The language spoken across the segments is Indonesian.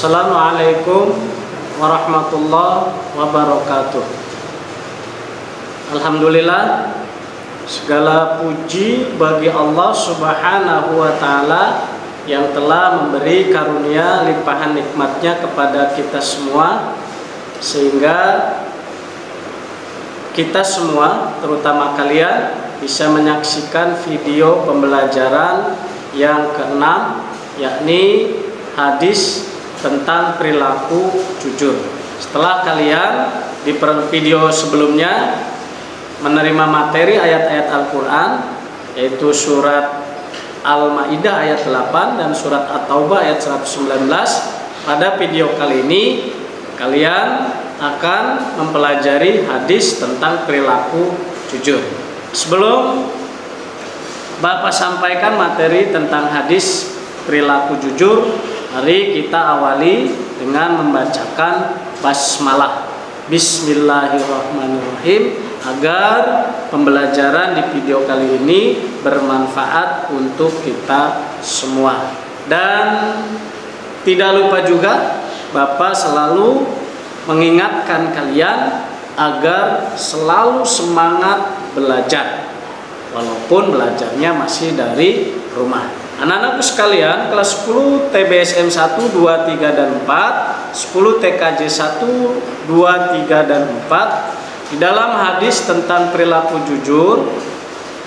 Assalamualaikum warahmatullahi wabarakatuh. Alhamdulillah, segala puji bagi Allah Subhanahu wa Ta'ala yang telah memberi karunia limpahan nikmatnya kepada kita semua, sehingga kita semua, terutama kalian, bisa menyaksikan video pembelajaran yang keenam, yakni hadis tentang perilaku jujur. Setelah kalian di video sebelumnya menerima materi ayat-ayat Al-Quran, yaitu surat Al-Ma'idah ayat 8 dan surat At-Taubah ayat 119, pada video kali ini kalian akan mempelajari hadis tentang perilaku jujur. Sebelum Bapak sampaikan materi tentang hadis perilaku jujur, mari kita awali dengan membacakan basmalah. Bismillahirrahmanirrahim, agar pembelajaran di video kali ini bermanfaat untuk kita semua. Dan tidak lupa juga, Bapak selalu mengingatkan kalian agar selalu semangat belajar, walaupun belajarnya masih dari rumah. Anak-anakku sekalian, kelas 10 TBSM 1, 2, 3, dan 4, 10 TKJ 1, 2, 3, dan 4, di dalam hadis tentang perilaku jujur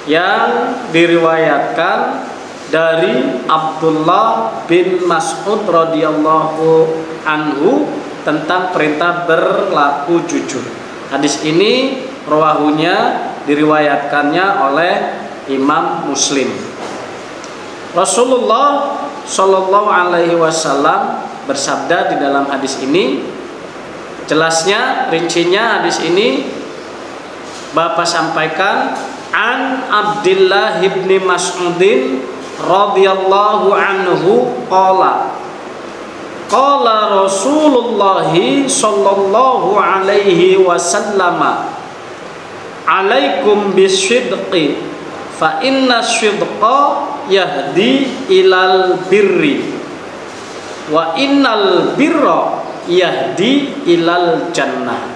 yang diriwayatkan dari Abdullah bin Mas'ud radhiyallahu anhu tentang perintah berlaku jujur. Hadis ini rawahunya diriwayatkannya oleh Imam Muslim. Rasulullah Shallallahu Alaihi Wasallam bersabda di dalam hadis ini, jelasnya, rincinya hadis ini Bapak sampaikan, an Abdullah bin Mas'udin radhiyallahu anhu qala qala Rasulullah sallallahu alaihi wasallam, alaikum bisidqi fa inna sidqa yahdi ilal birri wa innal birra yahdi ilal jannah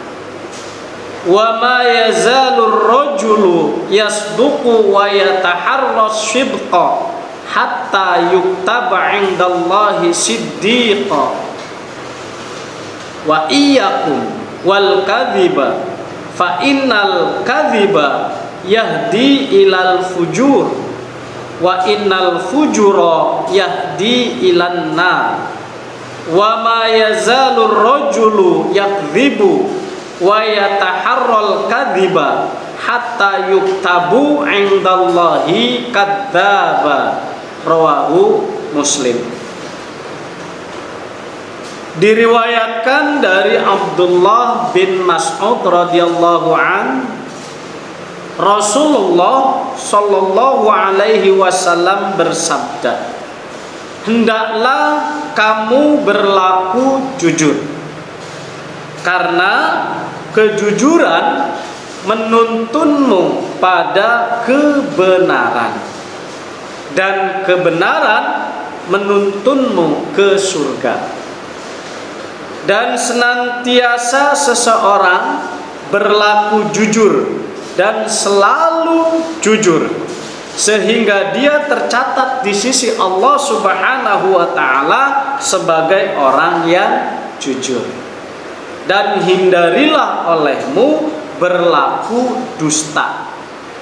wa ma yazalur rajulu yasduqu wa yataharras sidqa hatta yuktaba indallahi siddiqa wa iyyakum wal kadhiba fa innal kadhiba yahdi ilal fujur wa innal fujura yahdi ilan nar wa ma yazalur rajulu yakdzibu wa yataharral kadhiba hatta yuktabu indallahi kadzdzaba. Rawahu Muslim. Diriwayatkan dari Abdullah bin Mas'ud radhiyallahu an, Rasulullah Shallallahu Alaihi Wasallam bersabda, hendaklah kamu berlaku jujur, karena kejujuran menuntunmu pada kebenaran, dan kebenaran menuntunmu ke surga. Dan senantiasa seseorang berlaku jujur dan selalu jujur, sehingga dia tercatat di sisi Allah Subhanahu wa Ta'ala sebagai orang yang jujur. Dan hindarilah olehmu berlaku dusta,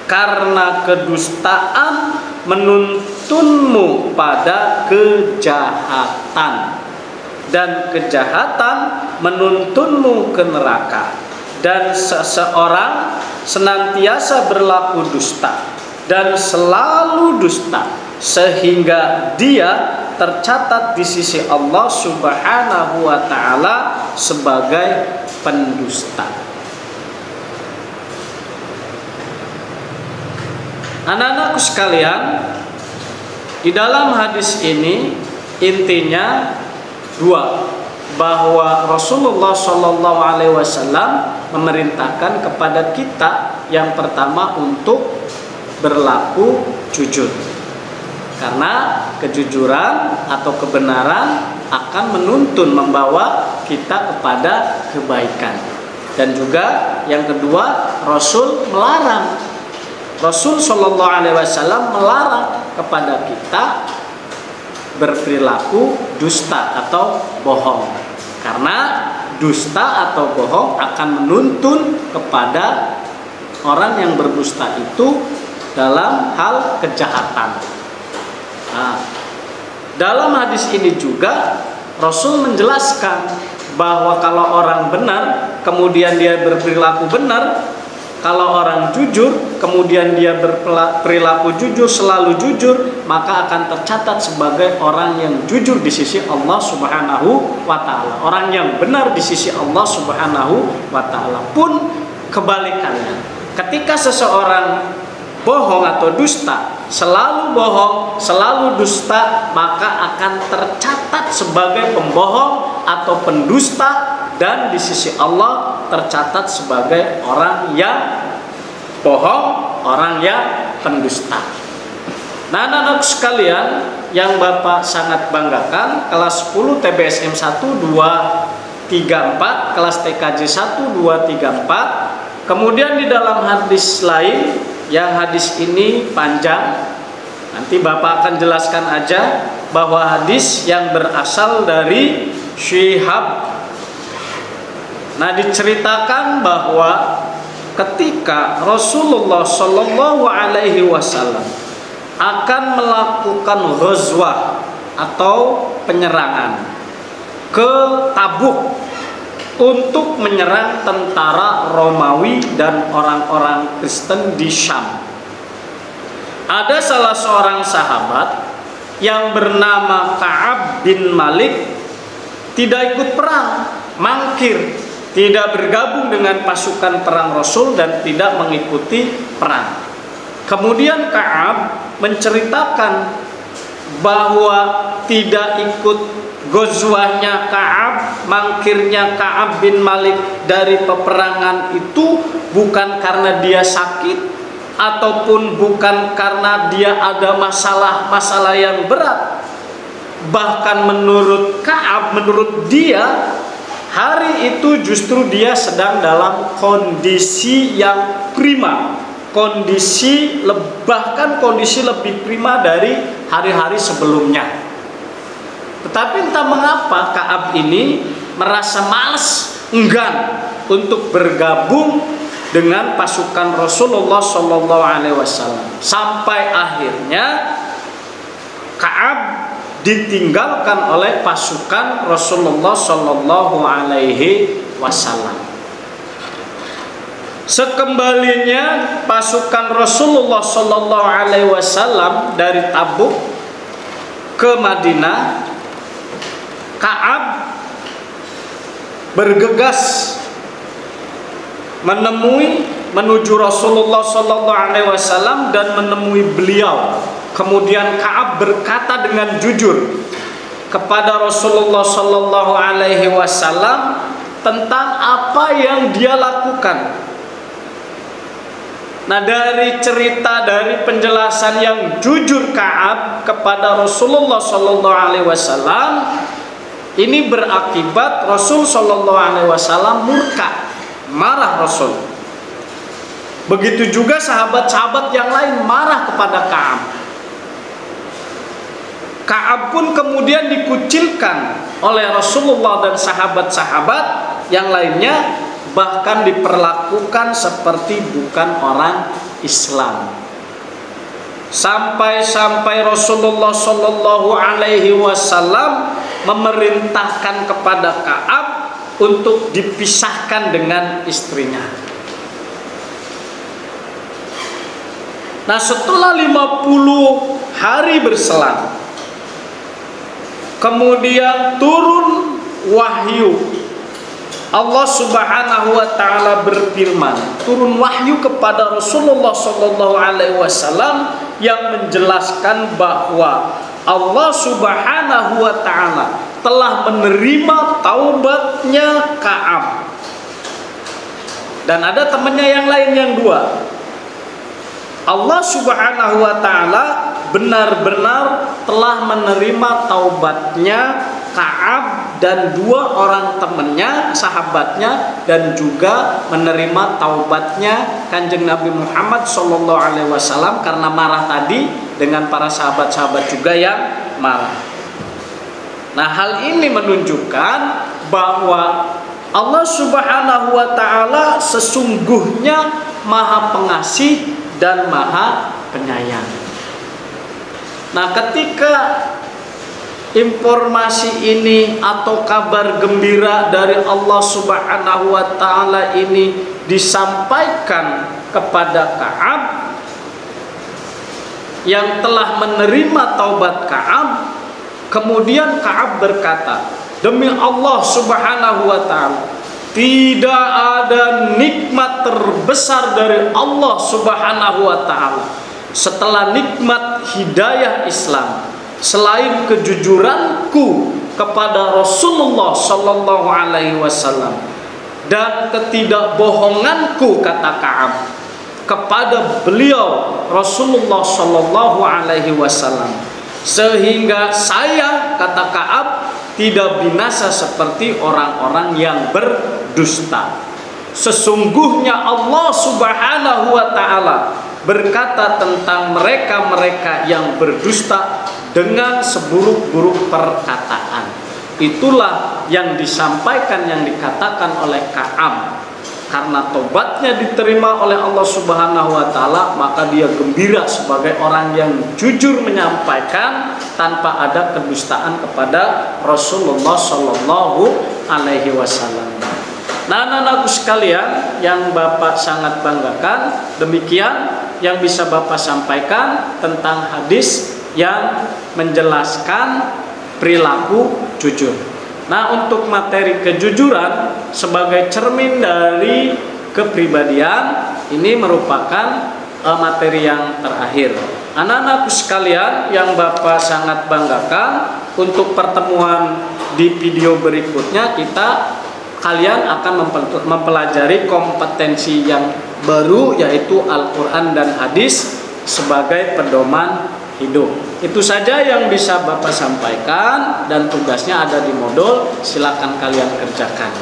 karena kedustaan menuntunmu pada kejahatan, dan kejahatan menuntunmu ke neraka. Dan seseorang senantiasa berlaku dusta dan selalu dusta, sehingga dia tercatat di sisi Allah Subhanahu wa Ta'ala sebagai pendusta. Anak-anakku sekalian, di dalam hadis ini intinya dua, bahwa Rasulullah Shallallahu Alaihi Wasallam memerintahkan kepada kita yang pertama untuk berlaku jujur, karena kejujuran atau kebenaran akan menuntun, membawa kita kepada kebaikan. Dan juga yang kedua, Rasul melarang. Rasul Shallallahu Alaihi Wasallam melarang kepada kita berperilaku dusta atau bohong, karena dusta atau bohong akan menuntun kepada orang yang berdusta itu dalam hal kejahatan. Nah, dalam hadis ini juga Rasul menjelaskan bahwa kalau orang benar kemudian dia berperilaku benar, kalau orang jujur kemudian dia berperilaku jujur, selalu jujur, maka akan tercatat sebagai orang yang jujur di sisi Allah Subhanahu wa taala. Orang yang benar di sisi Allah Subhanahu wa taala. Pun kebalikannya, ketika seseorang bohong atau dusta, selalu bohong, selalu dusta, maka akan tercatat sebagai pembohong atau pendusta, dan di sisi Allah tercatat sebagai orang yang bohong, orang yang pendusta. Nah, anak-anak sekalian yang Bapak sangat banggakan, kelas 10 TBSM 1, 2, 3, 4, kelas TKJ 1, 2, 3, 4. Kemudian di dalam hadis lain, yang hadis ini panjang, nanti Bapak akan jelaskan aja, bahwa hadis yang berasal dari Syihab. Nah, diceritakan bahwa ketika Rasulullah Shallallahu Alaihi Wasallam akan melakukan ghazwah atau penyerangan ke Tabuk untuk menyerang tentara Romawi dan orang-orang Kristen di Syam, ada salah seorang sahabat yang bernama Ka'ab bin Malik tidak ikut perang, mangkir, tidak bergabung dengan pasukan perang Rasul dan tidak mengikuti perang. Kemudian Ka'ab menceritakan bahwa tidak ikut ghazwahnya Ka'ab, mangkirnya Ka'ab bin Malik dari peperangan itu bukan karena dia sakit, ataupun bukan karena dia ada masalah yang berat. Bahkan menurut Ka'ab, menurut dia, hari itu justru dia sedang dalam kondisi yang prima, bahkan kondisi lebih prima dari hari-hari sebelumnya. Tetapi entah mengapa Ka'ab ini merasa malas, enggan untuk bergabung dengan pasukan Rasulullah Shallallahu Alaihi Wasallam. Sampai akhirnya Ka'ab ditinggalkan oleh pasukan Rasulullah Shallallahu Alaihi Wasallam. Sekembalinya pasukan Rasulullah Shallallahu Alaihi Wasallam dari Tabuk ke Madinah, Ka'ab bergegas menuju Rasulullah Shallallahu Alaihi Wasallam dan menemui beliau. Kemudian Ka'ab berkata dengan jujur kepada Rasulullah Shallallahu Alaihi Wasallam tentang apa yang dia lakukan. Nah, dari cerita, dari penjelasan yang jujur Ka'ab kepada Rasulullah Shallallahu Alaihi Wasallam, ini berakibat Rasul Shallallahu Alaihi Wasallam murka, marah Rasul. Begitu juga sahabat-sahabat yang lain marah kepada Ka'ab. Ka'ab pun kemudian dikucilkan oleh Rasulullah dan sahabat-sahabat yang lainnya, bahkan diperlakukan seperti bukan orang Islam. Sampai Rasulullah Shallallahu Alaihi Wasallam memerintahkan kepada Ka'ab untuk dipisahkan dengan istrinya. Nah, setelah 50 hari berselang, kemudian turun wahyu. Allah Subhanahu wa taala berfirman, turun wahyu kepada Rasulullah Shallallahu Alaihi Wasallam yang menjelaskan bahwa Allah Subhanahu wa taala telah menerima taubatnya Ka'ab. Dan ada temannya yang lain yang dua. Allah Subhanahu wa taala benar-benar telah menerima taubatnya Ka'ab dan 2 orang temannya, sahabatnya, dan juga menerima taubatnya Kanjeng Nabi Muhammad SAW karena marah tadi, dengan para sahabat-sahabat juga yang marah. Nah, hal ini menunjukkan bahwa Allah Subhanahu wa Ta'ala sesungguhnya Maha Pengasih dan Maha Penyayang. Nah, ketika informasi ini atau kabar gembira dari Allah Subhanahu wa Ta'ala ini disampaikan kepada Ka'ab yang telah menerima taubat Ka'ab, kemudian Ka'ab berkata, demi Allah Subhanahu wa Ta'ala, tidak ada nikmat terbesar dari Allah Subhanahu wa Ta'ala setelah nikmat hidayah Islam, selain kejujuranku kepada Rasulullah Sallallahu Alaihi Wasallam dan ketidakbohonganku, kata Ka'ab, kepada beliau Rasulullah Sallallahu Alaihi Wasallam, sehingga saya, kata Ka'ab, tidak binasa seperti orang-orang yang berdusta. Sesungguhnya Allah Subhanahu wa Ta'ala berkata tentang mereka-mereka yang berdusta dengan seburuk-buruk perkataan. Itulah yang disampaikan, yang dikatakan oleh Ka'ab. Karena tobatnya diterima oleh Allah Subhanahu wa Ta'ala, maka dia gembira sebagai orang yang jujur menyampaikan tanpa ada kedustaan kepada Rasulullah Sallallahu Alaihi Wasallam. Nah, anak-anakku sekalian yang Bapak sangat banggakan, demikian yang bisa Bapak sampaikan tentang hadis yang menjelaskan perilaku jujur. Nah, untuk materi kejujuran sebagai cermin dari kepribadian, ini merupakan materi yang terakhir. Anak-anakku sekalian yang Bapak sangat banggakan, untuk pertemuan di video berikutnya kalian akan mempelajari kompetensi yang baru, yaitu Al-Quran dan hadis sebagai pedoman hidup. Itu saja yang bisa Bapak sampaikan, dan tugasnya ada di modul, silakan kalian kerjakan.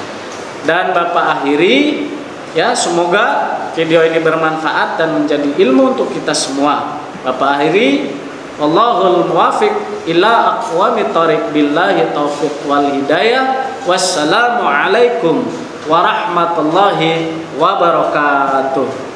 Dan Bapak akhiri, ya, semoga video ini bermanfaat dan menjadi ilmu untuk kita semua. Bapak akhiri, wallahul muwafiq ila aqwamit thoriq, billahi taufiq wal hidayah. Wassalamu alaikum warahmatullahi wabarakatuh.